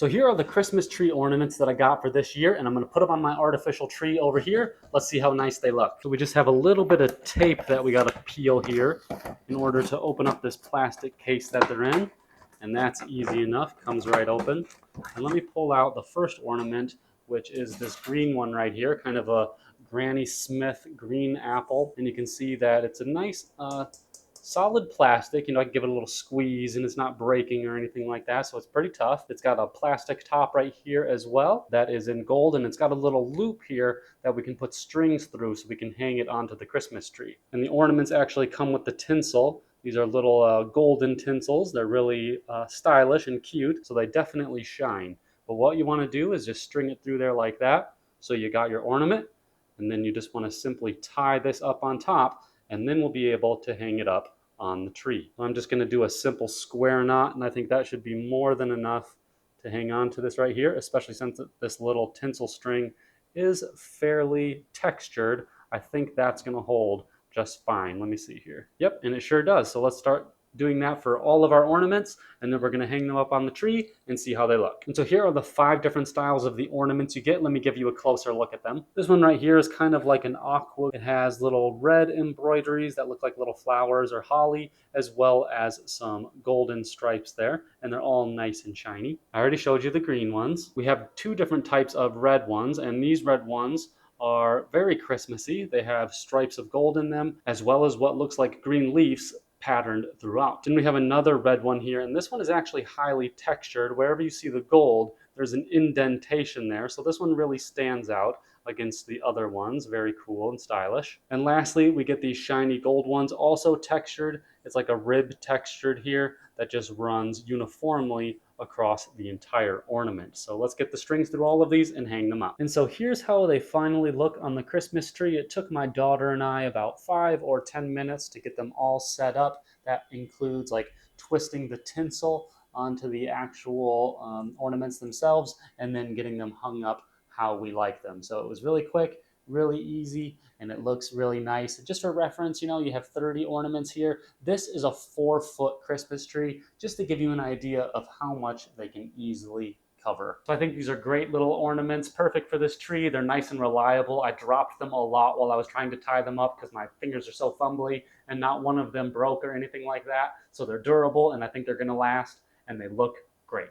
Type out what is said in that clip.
So here are the Christmas tree ornaments that I got for this year, and I'm going to put them on my artificial tree over here. Let's see how nice they look. So we just have a little bit of tape that we got to peel here in order to open up this plastic case that they're in, and that's easy enough. Comes right open. And let me pull out the first ornament, which is this green one right here, kind of a Granny Smith green apple, and you can see that it's a nice solid plastic. I can give it a little squeeze and it's not breaking or anything like that, so it's pretty tough. It's got a plastic top right here as well that is in gold, and it's got a little loop here that we can put strings through so we can hang it onto the Christmas tree. And the ornaments actually come with the tinsel. These are little golden tinsels. They're really stylish and cute, so they definitely shine. But what you want to do is just string it through there like that. So you got your ornament, and then you just want to simply tie this up on top, and then we'll be able to hang it up on the tree. So I'm just going to do a simple square knot, and I think that should be more than enough to hang on to this right here, especially since this little tinsel string is fairly textured. I think that's going to hold just fine. Let me see here. Yep, and it sure does. So let's start doing that for all of our ornaments, and then we're going to hang them up on the tree and see how they look. And so here are the 5 different styles of the ornaments you get. Let me give you a closer look at them. This one right here is kind of like an aqua. It has little red embroideries that look like little flowers or holly, as well as some golden stripes there, and they're all nice and shiny. I already showed you the green ones. We have 2 different types of red ones, and these red ones are very Christmassy. They have stripes of gold in them, as well as what looks like green leaves patterned throughout. Then we have another red one here, and this one is actually highly textured. Wherever you see the gold, there's an indentation there, so this one really stands out against the other ones. Very cool and stylish. And lastly, we get these shiny gold ones, also textured. It's like a rib textured here that just runs uniformly across the entire ornament. So let's get the strings through all of these and hang them up. And so here's how they finally look on the Christmas tree. It took my daughter and I about 5 or 10 minutes to get them all set up. That includes like twisting the tinsel onto the actual ornaments themselves and then getting them hung up how we like them. So it was really quick, really easy, and it looks really nice. Just for reference, you have 30 ornaments here. This is a 4-foot Christmas tree, just to give you an idea of how much they can easily cover. So I think these are great little ornaments, perfect for this tree. They're nice and reliable. I dropped them a lot while I was trying to tie them up because my fingers are so fumbly, and not one of them broke or anything like that. So they're durable, and I think they're going to last, and they look great.